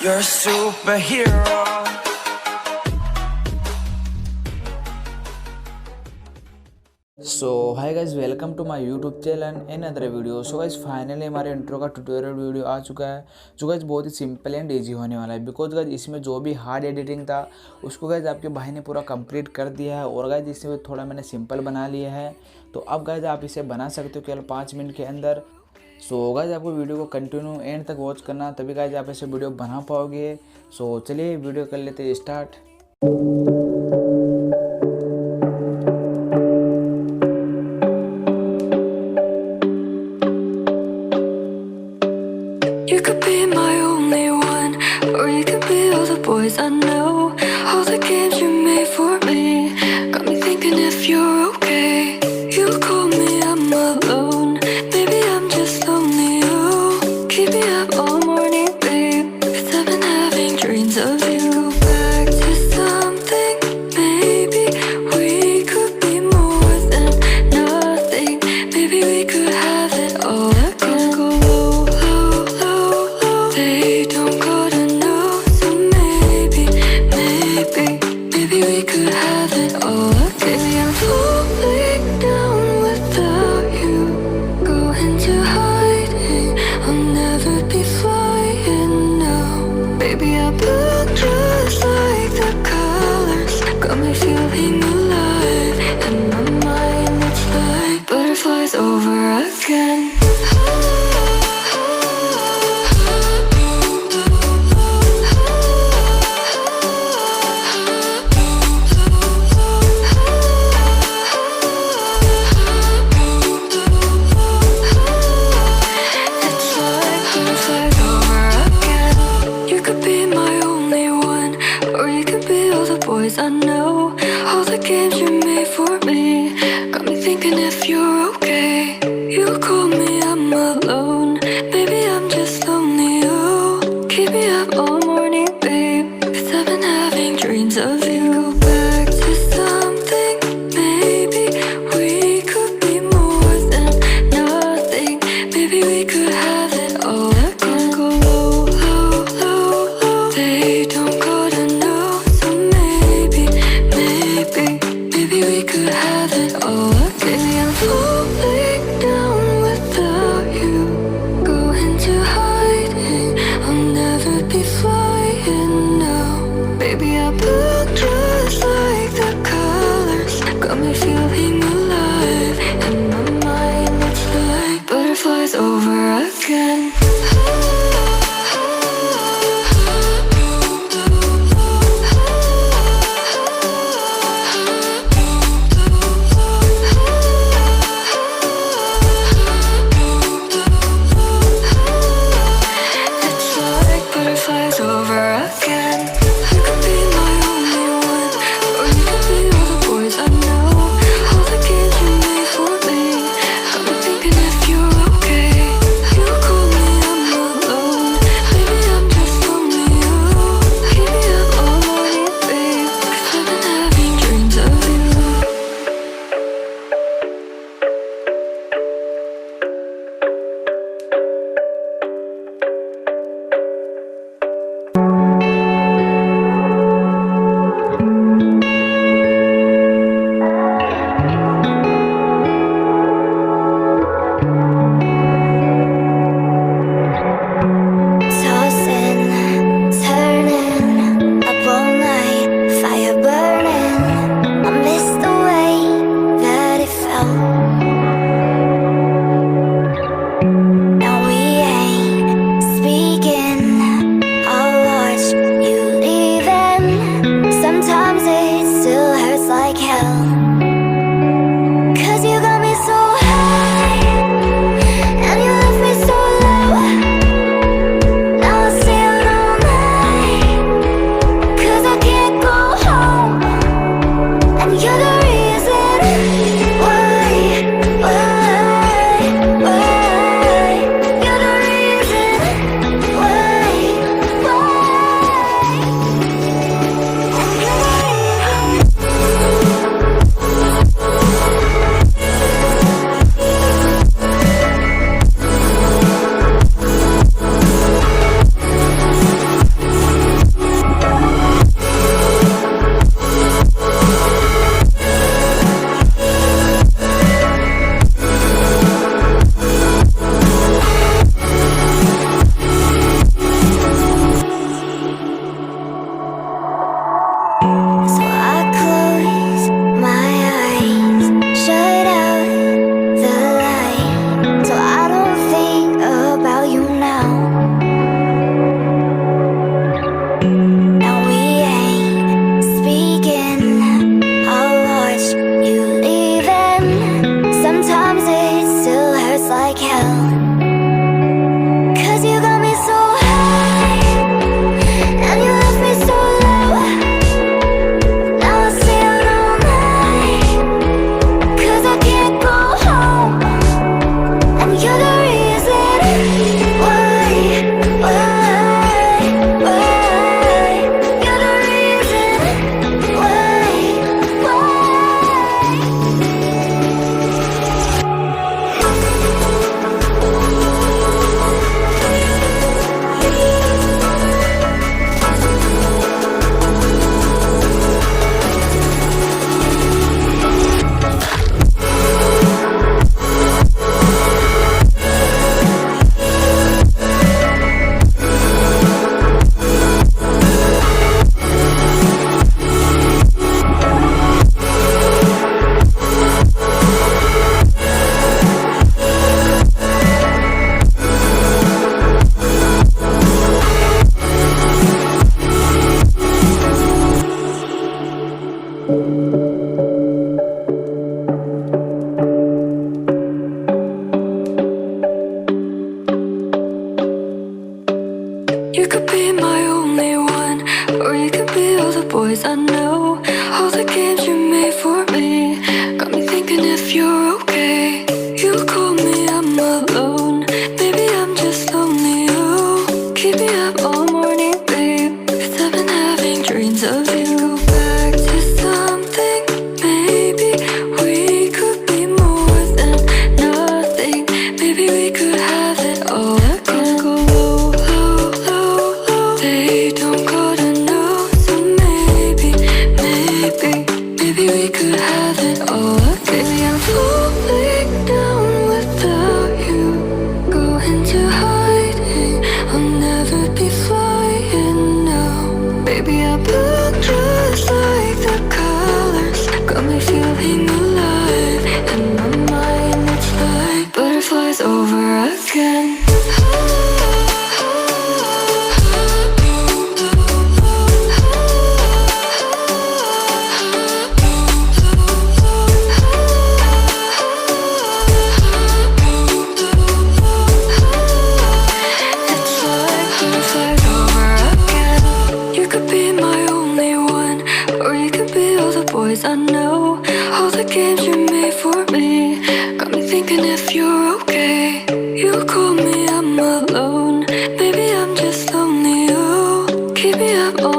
You're a superhero. So hi guys, welcome to my YouTube channel and another video. So guys finally हमारे intro का tutorial video आ चुका है, जो guys बहुत ही सिंपल एंड ईजी होने वाला है। बिकॉज गाइज इसमें जो भी हार्ड एडिटिंग था उसको गाइज आपके भाई ने पूरा कंप्लीट कर दिया है, और गाइज इसमें थोड़ा मैंने सिंपल बना लिया है। तो अब गाइज आप इसे बना सकते हो केवल 5 मिनट के अंदर। सो गाइज आपको वीडियो को कंटिन्यू एंड तक वॉच करना, तभी गाइज आप ऐसे वीडियो बना पाओगे। सो चलिए वीडियो कर लेते हैं start. You could be my only one, or you could be all the boys I know. All the games you made for me got me thinking if you're okay. You call me, I'm alone. Maybe I'm just lonely. Oh, keep me up all morning, babe. 'Cause I've been having dreams of you. Go back to something. Maybe we could be more than nothing. Maybe we could have it all again. Go low, low, low, low. They don't gotta know. So maybe we could have it all again. I'm falling down without you. Go into hiding. I'll never be flying now. Baby, I look just like the colors. Got me feeling alive. In my mind, it's like butterflies over again. It's like butterflies over again. You could be my only one, or you could be all the boys I know. All the games you made for me got me thinking if you're okay. You call me, I'm alone. Maybe I'm just lonely. Oh, keep me up all morning, babe. 'Cause I've been having dreams of you. Go back to something. Maybe we could be more than nothing. Maybe we could have it all again. Go low, low, low, low. They don't gotta know. So maybe we could have it all again. I'm falling down without you. Go into hiding. I'll never be flying. Now we ain't speaking. I'll watch you leaving. Sometimes it still hurts like hell. 'Cause you got me so high and you left me so low. Now I stay out all night 'cause I can't go home. And you're the reason why. You're the reason why. You could be my only one, or you could be all the boys I know. All the games you made for me got me thinking if you're okay. You call me, I'm alone. Maybe I'm just lonely. Oh, keep me up all morning, babe. 'Cause I've been having dreams of you. Back to something. Maybe we could be more than nothing. Maybe we could have it all. Let's go low, low, low, low. They don't gotta know, so maybe we could have it all. Baby, I'm falling down without you. Go into hiding, I'll never be flying now. Baby, I look just like the colors, got me feeling alive. In my mind, it's like butterflies over again. It's like butterflies over again. You could be my only one, or you could be all the boys I know. All the games you made for me got me thinking if you're okay. You call me, I'm alone. Maybe I'm just lonely. Oh, keep me up all